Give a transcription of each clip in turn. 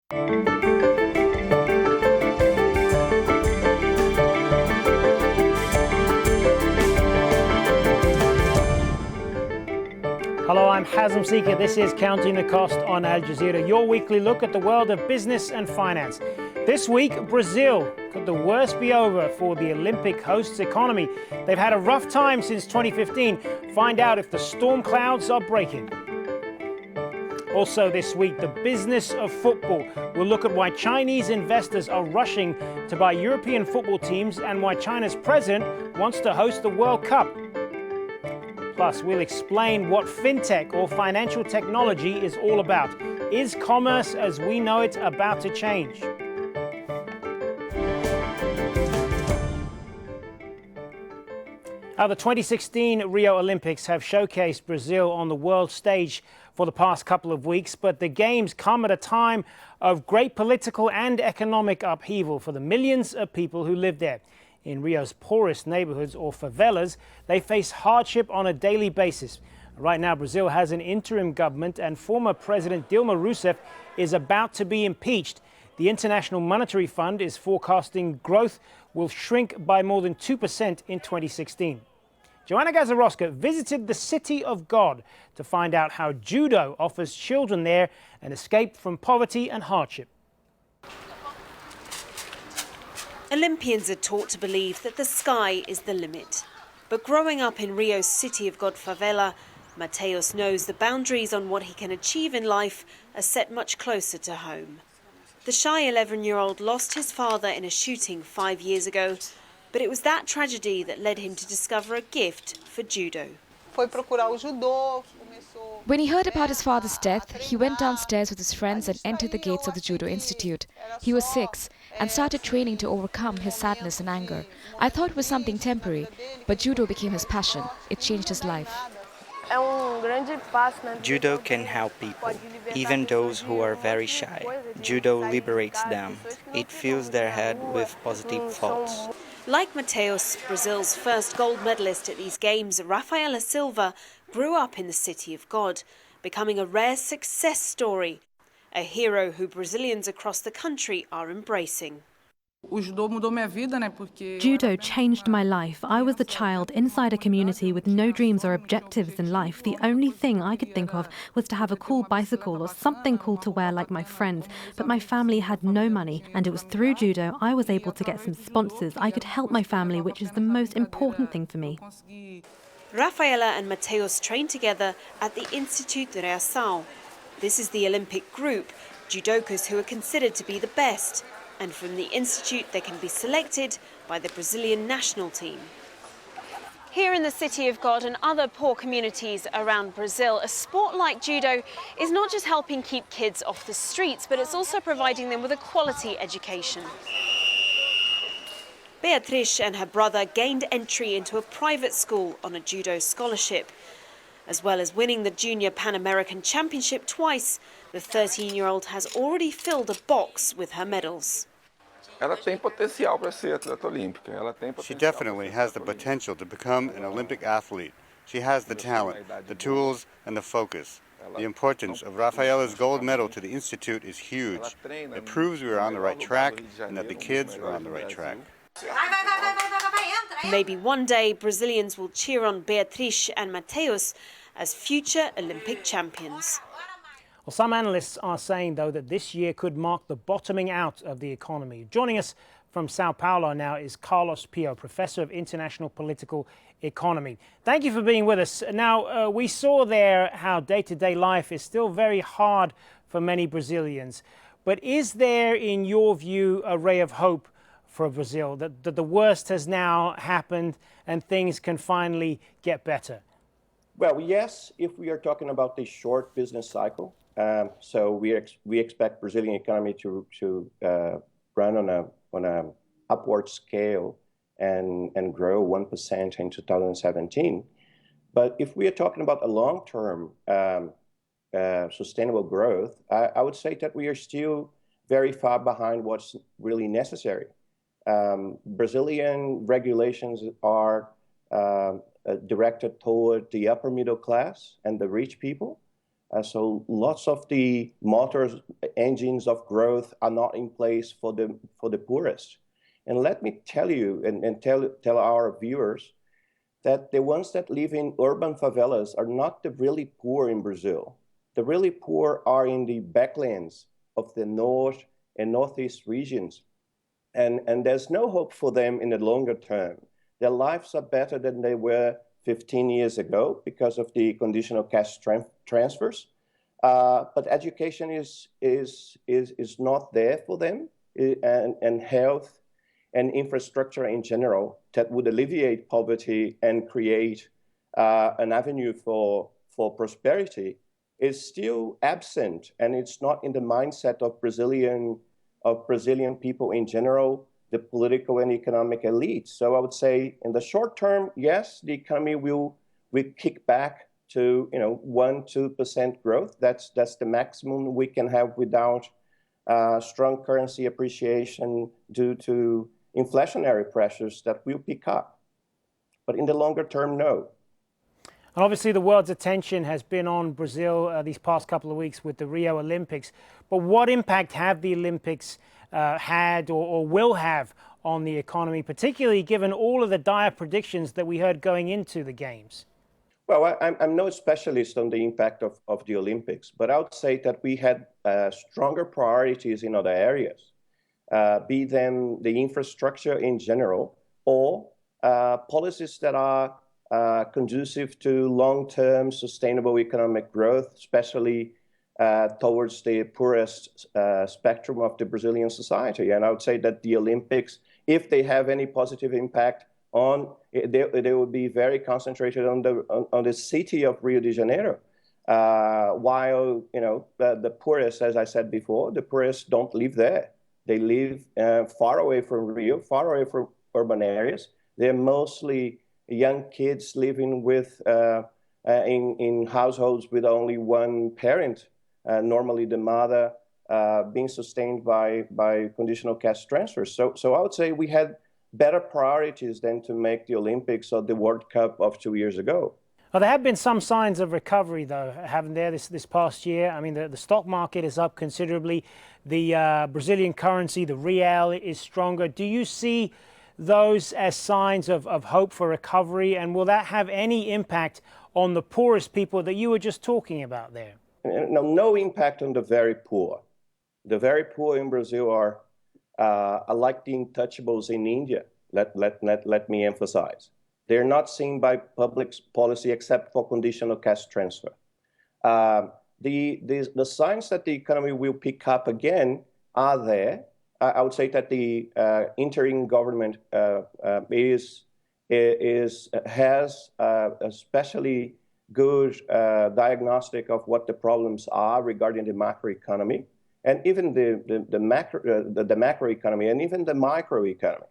Hello, I'm Hazem Seeker. This is Counting the Cost on Al Jazeera, your weekly look at the world of business and finance. This week, Brazil. Could the worst be over for the Olympic hosts' economy? They've had a rough time since 2015. Find out if the storm clouds are breaking. Also this week, the business of football. We'll look at why Chinese investors are rushing to buy European football teams and why China's president wants to host the World Cup. Plus, we'll explain what FinTech or financial technology is all about. Is commerce as we know it about to change? The 2016 Rio Olympics have showcased Brazil on the world stage for the past couple of weeks, but the Games come at a time of great political and economic upheaval for the millions of people who live there. In Rio's poorest neighborhoods, or favellas, they face hardship on a daily basis. Right now, Brazil has an interim government, and former President Dilma Rousseff is about to be impeached. The International Monetary Fund is forecasting growth will shrink by more than 2% in 2016. Joanna Gazarovska visited the City of God to find out how judo offers children there an escape from poverty and hardship. Olympians are taught to believe that the sky is the limit. But growing up in Rio's City of God favela, Mateus knows the boundaries on what he can achieve in life are set much closer to home. The shy 11-year-old lost his father in a shooting 5 years ago, but it was that tragedy that led him to discover a gift for judo. When he heard about his father's death, he went downstairs with his friends and entered the gates of the Judo Institute. He was 6 and started training to overcome his sadness and anger. I thought it was something temporary, but judo became his passion. It changed his life. Judo can help people, even those who are very shy. Judo liberates them. It fills their head with positive thoughts. Like Mateus, Brazil's first gold medalist at these games, Rafaela Silva grew up in the City of God, becoming a rare success story, a hero who Brazilians across the country are embracing. Judo changed my life. I was the child inside a community with no dreams or objectives in life. The only thing I could think of was to have a cool bicycle or something cool to wear like my friends. But my family had no money, and it was through judo I was able to get some sponsors. I could help my family, which is the most important thing for me. Rafaela and Mateus trained together at the Instituto de Reação. This is the Olympic group, judokas who are considered to be the best. And from the institute they can be selected by the Brazilian national team. Here in the City of God and other poor communities around Brazil, a sport like judo is not just helping keep kids off the streets, but it's also providing them with a quality education. Beatriz and her brother gained entry into a private school on a judo scholarship. As well as winning the Junior Pan American Championship twice, the 13-year-old has already filled a box with her medals. She definitely has the potential to become an Olympic athlete. She has the talent, the tools, and the focus. The importance of Rafaela's gold medal to the Institute is huge. It proves we are on the right track and that the kids are on the right track. Maybe one day Brazilians will cheer on Beatriz and Mateus as future Olympic champions. Well, some analysts are saying, though, that this year could mark the bottoming out of the economy. Joining us from Sao Paulo now is Carlos Pio, Professor of International Political Economy. Thank you for being with us. Now, we saw there how day-to-day life is still very hard for many Brazilians. But is there, in your view, a ray of hope for Brazil, that the worst has now happened and things can finally get better? Well, yes, if we are talking about the short business cycle. So we expect Brazilian economy to run on a upward scale and grow 1% in 2017. But if we are talking about a long-term sustainable growth, I would say that we are still very far behind what's really necessary. Brazilian regulations are directed toward the upper middle class and the rich people. So lots of the motors, engines of growth are not in place for the poorest. And let me tell you and tell our viewers that the ones that live in urban favelas are not the really poor in Brazil. The really poor are in the backlands of the north and northeast regions. And there's no hope for them in the longer term. Their lives are better than they were 15 years ago because of the conditional cash transfers. But education is not there for them, and health and infrastructure in general that would alleviate poverty and create an avenue for prosperity is still absent, and it's not in the mindset of Brazilian people in general, the political and economic elites. So I would say in the short term, yes, the economy will kick back to 1-2% growth. That's the maximum we can have without strong currency appreciation due to inflationary pressures that will pick up. But in the longer term, no. And obviously, the world's attention has been on Brazil these past couple of weeks with the Rio Olympics. But what impact have the Olympics had or will have on the economy, particularly given all of the dire predictions that we heard going into the Games? Well, I'm no specialist on the impact of the Olympics, but I would say that we had stronger priorities in other areas, be them the infrastructure in general or policies that are conducive to long-term sustainable economic growth, especially towards the poorest spectrum of the Brazilian society. And I would say that the Olympics, if they have any positive impact they will be very concentrated on the city of Rio de Janeiro, while the poorest, as I said before, the poorest don't live there. They live far away from Rio, far away from urban areas. They're mostly young kids living with in households with only one parent, normally the mother being sustained by conditional cash transfers. So I would say we had better priorities than to make the Olympics or the World Cup of 2 years ago. Well, there have been some signs of recovery, though, haven't there, this past year? I mean, the stock market is up considerably. The Brazilian currency, the real, is stronger. Do you see those as signs of hope for recovery? And will that have any impact on the poorest people that you were just talking about there? No impact on the very poor. The very poor in Brazil are like the untouchables in India. Let me emphasize. They're not seen by public policy except for conditional cash transfer. The signs that the economy will pick up again are there. I would say that the interim government has a especially good diagnostic of what the problems are regarding the macroeconomy, and even the macroeconomy, and even the microeconomy.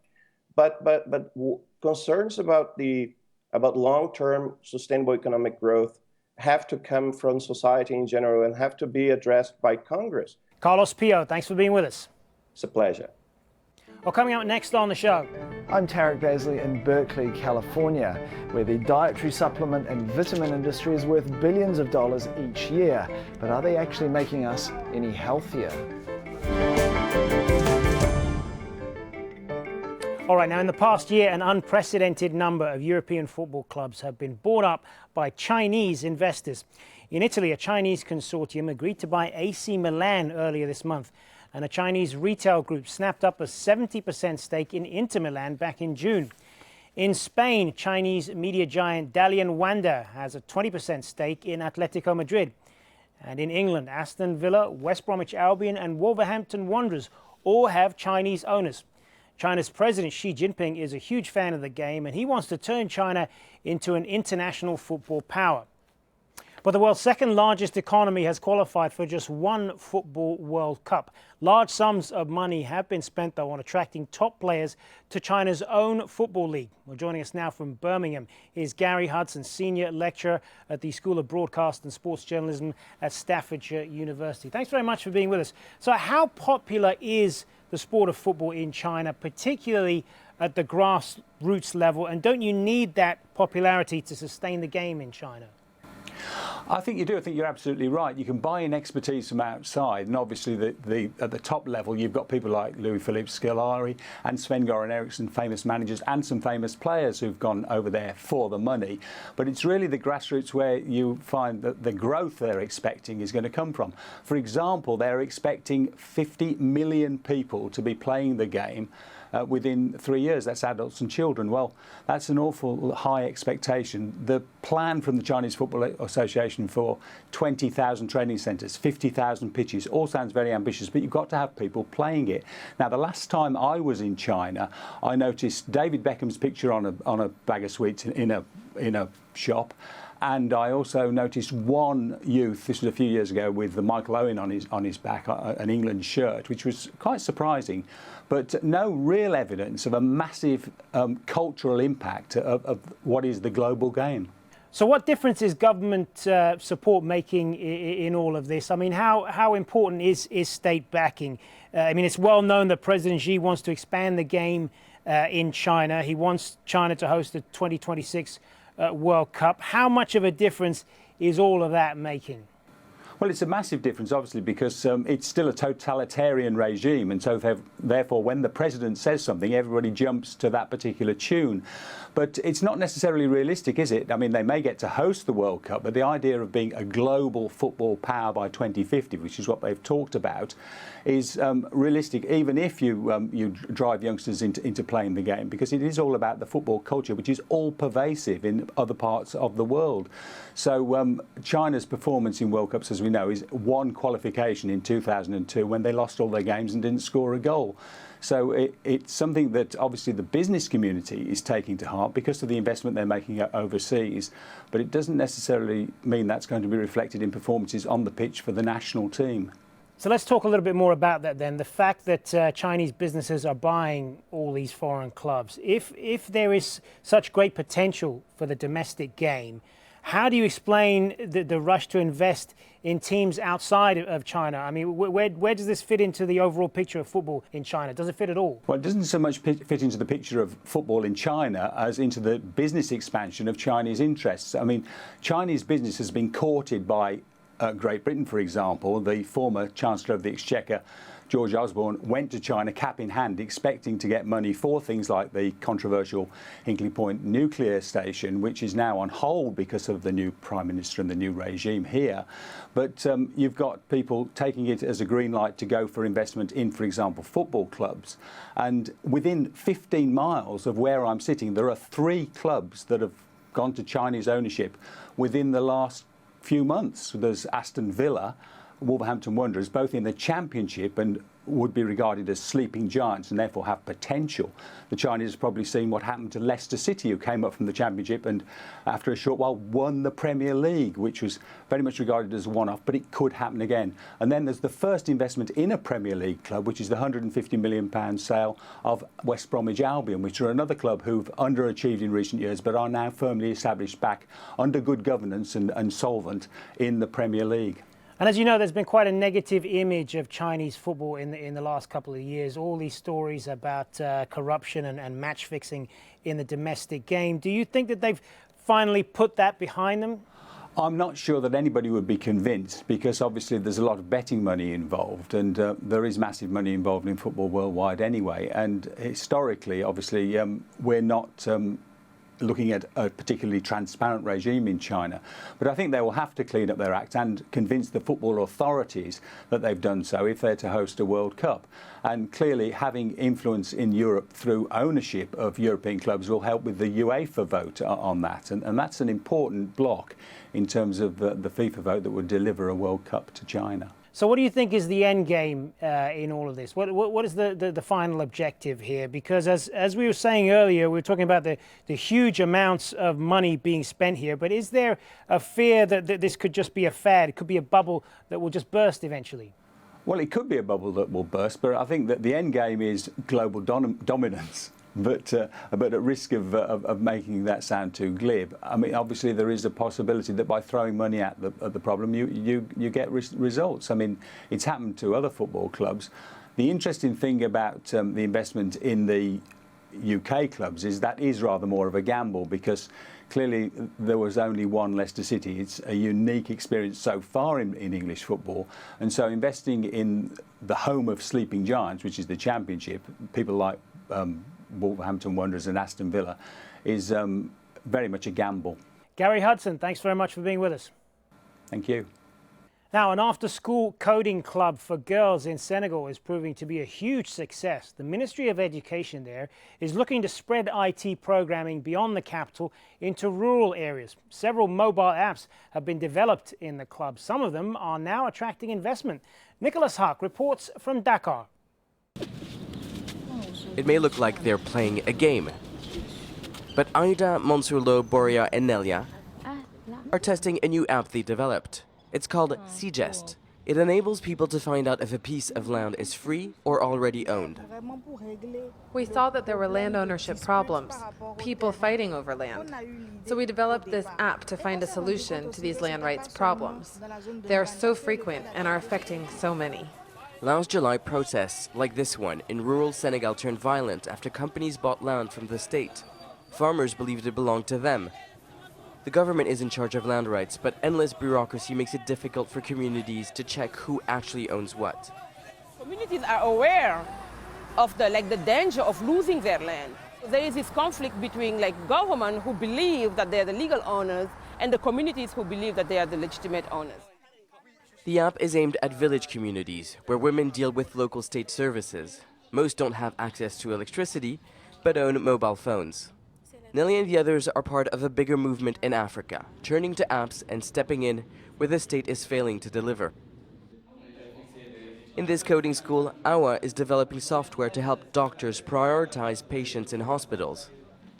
But concerns about long-term sustainable economic growth have to come from society in general and have to be addressed by Congress. Carlos Pio, thanks for being with us. It's a pleasure. Well, coming up next on the show. I'm Tarek Bazley in Berkeley, California, where the dietary supplement and vitamin industry is worth billions of dollars each year. But are they actually making us any healthier? All right, now in the past year, an unprecedented number of European football clubs have been bought up by Chinese investors. In Italy, a Chinese consortium agreed to buy AC Milan earlier this month, and a Chinese retail group snapped up a 70% stake in Inter Milan back in June. In Spain, Chinese media giant Dalian Wanda has a 20% stake in Atletico Madrid. And in England, Aston Villa, West Bromwich Albion and Wolverhampton Wanderers all have Chinese owners. China's President Xi Jinping is a huge fan of the game, and he wants to turn China into an international football power. But the world's second largest economy has qualified for just one Football World Cup. Large sums of money have been spent, though, on attracting top players to China's own football league. Well, joining us now from Birmingham is Gary Hudson, Senior Lecturer at the School of Broadcast and Sports Journalism at Staffordshire University. Thanks very much for being with us. So how popular is the sport of football in China, particularly at the grassroots level? And don't you need that popularity to sustain the game in China? I think you do. I think you're absolutely right. You can buy in expertise from outside, and obviously at the top level you've got people like Louis-Philippe Scolari and Sven-Göran Eriksson, famous managers, and some famous players who've gone over there for the money. But it's really the grassroots where you find that the growth they're expecting is going to come from. For example, they're expecting 50 million people to be playing the game within 3 years. That's adults and children. Well, that's an awful high expectation. The plan from the Chinese Football Association for 20,000 training centres, 50,000 pitches, all sounds very ambitious, but you've got to have people playing it. Now, the last time I was in China, I noticed David Beckham's picture on a bag of sweets in a shop. And I also noticed one youth, this was a few years ago, with the Michael Owen on his back, an England shirt, which was quite surprising. But no real evidence of a massive cultural impact of what is the global game. So what difference is government support making in all of this? I mean, how important is state backing? I mean, it's well known that President Xi wants to expand the game in China. He wants China to host the 2026 World Cup. How much of a difference is all of that making? Well, it's a massive difference, obviously, because it's still a totalitarian regime. And so therefore, when the president says something, everybody jumps to that particular tune. But it's not necessarily realistic, is it? I mean, they may get to host the World Cup, but the idea of being a global football power by 2050, which is what they've talked about, is realistic, even if you drive youngsters into playing the game, because it is all about the football culture, which is all pervasive in other parts of the world. So China's performance in World Cups, as we know, is one qualification in 2002 when they lost all their games and didn't score a goal. So it's something that obviously the business community is taking to heart because of the investment they're making overseas, but it doesn't necessarily mean that's going to be reflected in performances on the pitch for the national team. So let's talk a little bit more about that then. The fact that Chinese businesses are buying all these foreign clubs. If there is such great potential for the domestic game, how do you explain the rush to invest in teams outside of China? I mean, where does this fit into the overall picture of football in China? Does it fit at all? Well, it doesn't so much fit into the picture of football in China as into the business expansion of Chinese interests. I mean, Chinese business has been courted by Great Britain, for example. The former Chancellor of the Exchequer, George Osborne, went to China cap in hand expecting to get money for things like the controversial Hinkley Point nuclear station, which is now on hold because of the new Prime Minister and the new regime here. But you've got people taking it as a green light to go for investment in, for example, football clubs. And within 15 miles of where I'm sitting, there are 3 clubs that have gone to Chinese ownership within the last few months. There's Aston Villa, Wolverhampton Wanderers, both in the Championship and would be regarded as sleeping giants and therefore have potential. The Chinese have probably seen what happened to Leicester City, who came up from the Championship and after a short while won the Premier League, which was very much regarded as a one-off, but it could happen again. And then there's the first investment in a Premier League club, which is the £150 million sale of West Bromwich Albion, which are another club who've underachieved in recent years but are now firmly established back under good governance and solvent in the Premier League. And as you know, there's been quite a negative image of Chinese football in the last couple of years. All these stories about corruption and match fixing in the domestic game. Do you think that they've finally put that behind them? I'm not sure that anybody would be convinced because obviously there's a lot of betting money involved and there is massive money involved in football worldwide anyway. And historically, obviously, we're not looking at a particularly transparent regime in China. But I think they will have to clean up their act and convince the football authorities that they've done so if they're to host a World Cup. And clearly having influence in Europe through ownership of European clubs will help with the UEFA vote on that. And that's an important block in terms of the FIFA vote that would deliver a World Cup to China. So what do you think is the end game in all of this? What is the final objective here? Because as we were saying earlier, we were talking about the huge amounts of money being spent here. But is there a fear that this could just be a fad? It could be a bubble that will just burst eventually? Well, it could be a bubble that will burst, but I think that the end game is global dominance. But at risk of making that sound too glib, I mean, obviously there is a possibility that by throwing money at the problem, you get results. I mean, it's happened to other football clubs. The interesting thing about the investment in the UK clubs is that is rather more of a gamble because clearly there was only one Leicester City. It's a unique experience so far in English football, and so investing in the home of sleeping giants, which is the Championship, people like Wolverhampton Wanderers and Aston Villa, is very much a gamble. Gary Hudson, thanks very much for being with us. Thank you. Now, an after-school coding club for girls in Senegal is proving to be a huge success. The Ministry of Education there is looking to spread IT programming beyond the capital into rural areas. Several mobile apps have been developed in the club. Some of them are now attracting investment. Nicholas Huck reports from Dakar. It may look like they're playing a game, but Aida, Monsurlo, Boria and Nelia are testing a new app they developed. It's called Cgest. It enables people to find out if a piece of land is free or already owned. We saw that there were land ownership problems, people fighting over land. So we developed this app to find a solution to these land rights problems. They are so frequent and are affecting so many. Last July, protests like this one in rural Senegal turned violent after companies bought land from the state. Farmers believed it belonged to them. The government is in charge of land rights, but endless bureaucracy makes it difficult for communities to check who actually owns what. Communities are aware of the danger of losing their land. There is this conflict between government who believe that they are the legal owners and the communities who believe that they are the legitimate owners. The app is aimed at village communities where women deal with local state services. Most don't have access to electricity, but own mobile phones. Nelly and the others are part of a bigger movement in Africa, turning to apps and stepping in where the state is failing to deliver. In this coding school, Awa is developing software to help doctors prioritize patients in hospitals.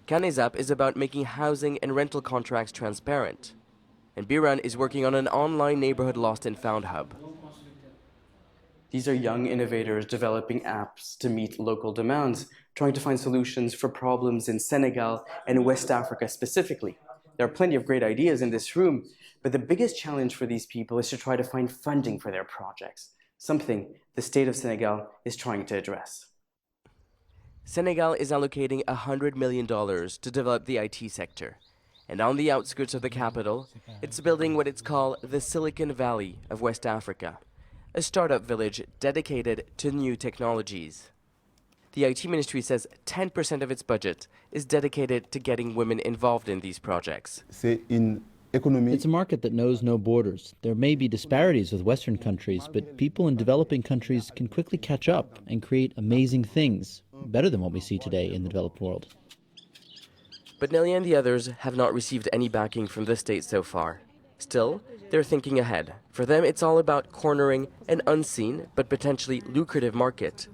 Kane's app is about making housing and rental contracts transparent. And Biran is working on an online neighborhood lost and found hub. These are young innovators developing apps to meet local demands, trying to find solutions for problems in Senegal and West Africa specifically. There are plenty of great ideas in this room, but the biggest challenge for these people is to try to find funding for their projects, something the state of Senegal is trying to address. Senegal is allocating $100 million to develop the IT sector. And on the outskirts of the capital, it's building what it's called the Silicon Valley of West Africa, a startup village dedicated to new technologies. The IT ministry says 10% of its budget is dedicated to getting women involved in these projects. It's a market that knows no borders. There may be disparities with Western countries, but people in developing countries can quickly catch up and create amazing things, better than what we see today in the developed world. But Nelly and the others have not received any backing from the state so far. Still, they're thinking ahead. For them, it's all about cornering an unseen but potentially lucrative market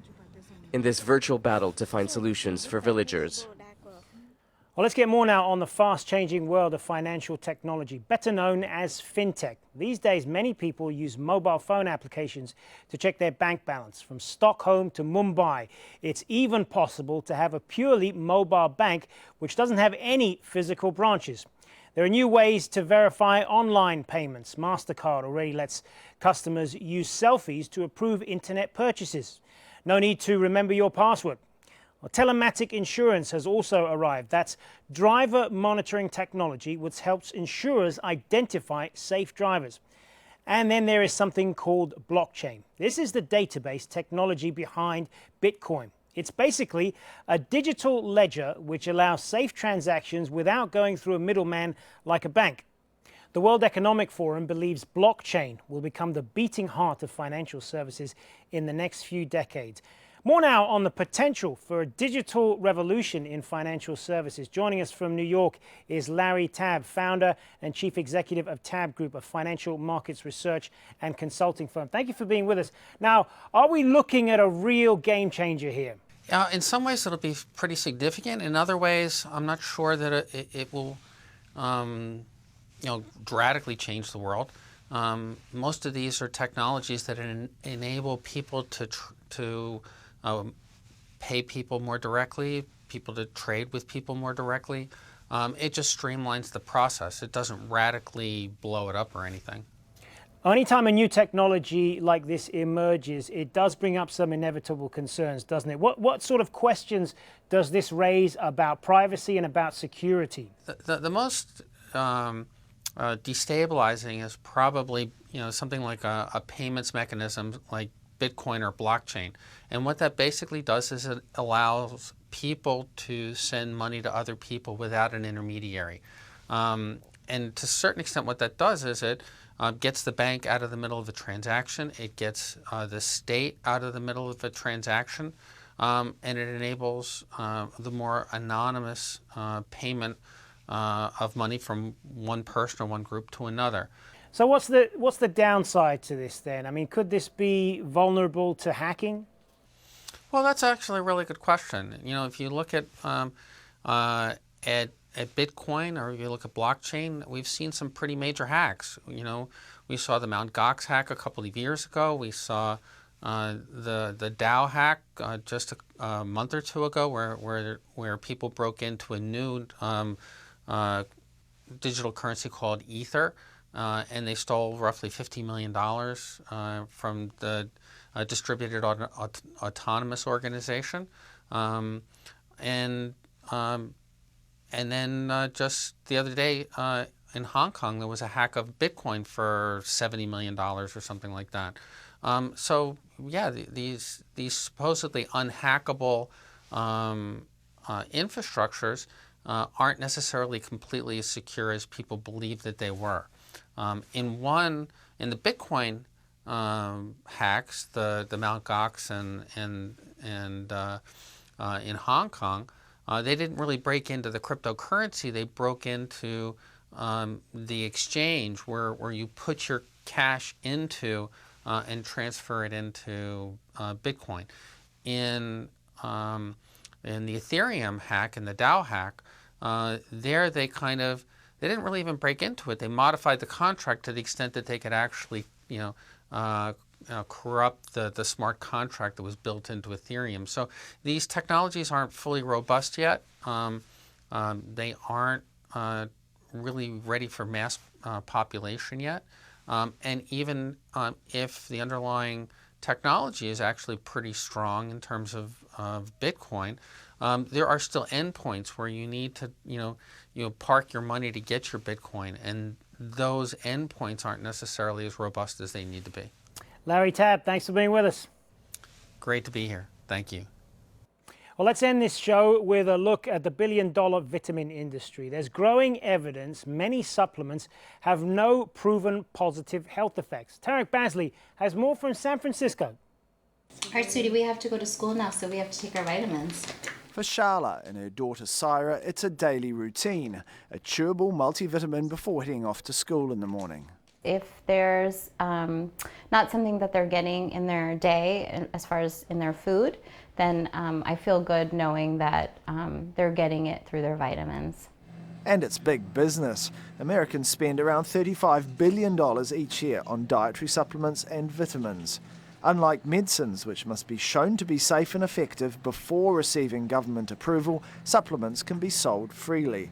in this virtual battle to find solutions for villagers. Well, let's get more now on the fast-changing world of financial technology, better known as FinTech. These days, many people use mobile phone applications to check their bank balance. From Stockholm to Mumbai, it's even possible to have a purely mobile bank which doesn't have any physical branches. There are new ways to verify online payments. MasterCard already lets customers use selfies to approve internet purchases. No need to remember your password. Well, telematic insurance has also arrived. That's driver monitoring technology which helps insurers identify safe drivers. And then there is something called blockchain. This is the database technology behind Bitcoin. It's basically a digital ledger which allows safe transactions without going through a middleman like a bank. The World Economic Forum believes blockchain will become the beating heart of financial services in the next few decades. More now on the potential for a digital revolution in financial services. Joining us from New York is Larry Tabb, founder and chief executive of Tabb Group, a financial markets research and consulting firm. Thank you for being with us. Now, are we looking at a real game changer here? In some ways, it'll be pretty significant. In other ways, I'm not sure that it will radically change the world. Most of these are technologies that enable people to pay people more directly, people to trade with people more directly. It just streamlines the process. It doesn't radically blow it up or anything. Anytime a new technology like this emerges, it does bring up some inevitable concerns, doesn't it? What sort of questions does this raise about privacy and about security? The most destabilizing is probably something like a payments mechanism like Bitcoin or blockchain. And what that basically does is it allows people to send money to other people without an intermediary. And to a certain extent what that does is it gets the bank out of the middle of the transaction, it gets the state out of the middle of the transaction, and it enables the more anonymous payment of money from one person or one group to another. So what's the downside to this then? I mean, could this be vulnerable to hacking? Well, that's actually a really good question. If you look at Bitcoin or if you look at blockchain, we've seen some pretty major hacks. We saw the Mt. Gox hack a couple of years ago. We saw the DAO hack just a month or two ago, where people broke into a new digital currency called Ether, and they stole roughly $50 million from the distributed autonomous organization, and then just the other day in Hong Kong there was a hack of Bitcoin for $70 million or something like that. So yeah, these supposedly unhackable infrastructures aren't necessarily completely as secure as people believe that they were. In the Bitcoin hacks, the Mt. Gox and in Hong Kong, they didn't really break into the cryptocurrency. They broke into the exchange where you put your cash into and transfer it into Bitcoin. In the Ethereum hack and the DAO hack, there they didn't really even break into it. They modified the contract to the extent that they could actually corrupt the smart contract that was built into Ethereum. So these technologies aren't fully robust yet. They aren't really ready for mass population yet. And even if the underlying technology is actually pretty strong in terms of Bitcoin, there are still endpoints where you need to park your money to get your Bitcoin, and those endpoints aren't necessarily as robust as they need to be. Larry Tabb, thanks for being with us. Great to be here. Thank you. Well, let's end this show with a look at the billion-dollar vitamin industry. There's growing evidence many supplements have no proven positive health effects. Tarek Basley has more from San Francisco. All right, sweetie, we have to go to school now, so we have to take our vitamins. For Sharla and her daughter Syra, it's a daily routine, a chewable multivitamin before heading off to school in the morning. If there's not something that they're getting in their day, as far as in their food, then I feel good knowing that they're getting it through their vitamins. And it's big business. Americans spend around $35 billion each year on dietary supplements and vitamins. Unlike medicines, which must be shown to be safe and effective before receiving government approval, supplements can be sold freely.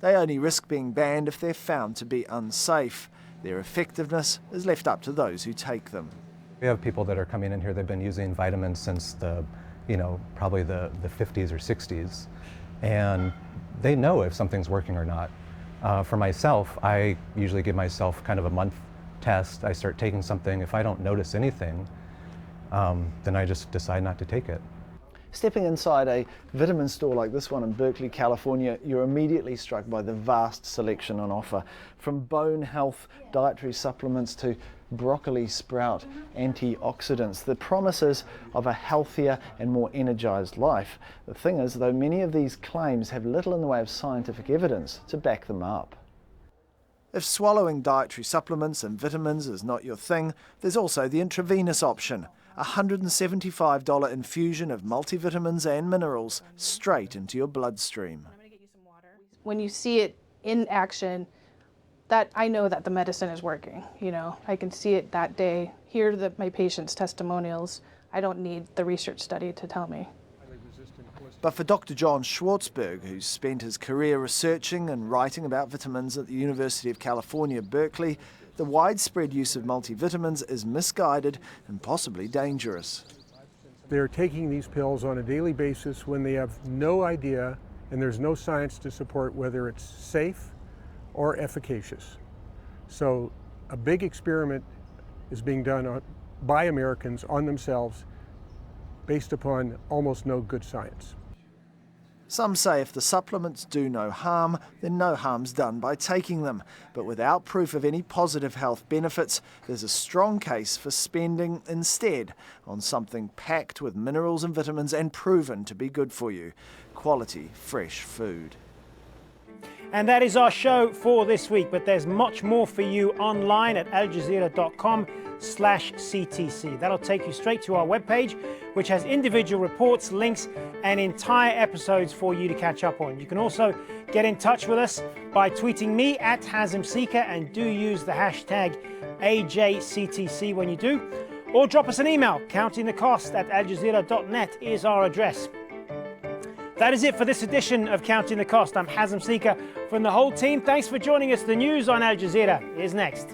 They only risk being banned if they're found to be unsafe. Their effectiveness is left up to those who take them. We have people that are coming in here, they've been using vitamins since probably the 50s or 60s, and they know if something's working or not. For myself, I usually give myself kind of a month test. I start taking something. If I don't notice anything, then I just decide not to take it. Stepping inside a vitamin store like this one in Berkeley, California, you're immediately struck by the vast selection on offer. From bone health dietary supplements to broccoli sprout antioxidants, the promises of a healthier and more energized life. The thing is, though, many of these claims have little in the way of scientific evidence to back them up. If swallowing dietary supplements and vitamins is not your thing, there's also the intravenous option. A $175 infusion of multivitamins and minerals straight into your bloodstream. When you see it in action, that I know that the medicine is working. I can see it that day, hear my patients' testimonials. I don't need the research study to tell me. But for Dr. John Schwartzberg, who's spent his career researching and writing about vitamins at the University of California, Berkeley, the widespread use of multivitamins is misguided and possibly dangerous. They're taking these pills on a daily basis when they have no idea and there's no science to support whether it's safe or efficacious. So a big experiment is being done by Americans on themselves based upon almost no good science. Some say if the supplements do no harm, then no harm's done by taking them. But without proof of any positive health benefits, there's a strong case for spending instead on something packed with minerals and vitamins and proven to be good for you. Quality, fresh food. And that is our show for this week, but there's much more for you online at aljazeera.com/CTC. That'll take you straight to our webpage, which has individual reports, links, and entire episodes for you to catch up on. You can also get in touch with us by tweeting me at Hazem Seeker, and do use the hashtag AJCTC when you do, or drop us an email. countingthecost@aljazeera.net is our address. That is it for this edition of Counting the Cost. I'm Hazem Seeker from the whole team. Thanks for joining us. The news on Al Jazeera is next.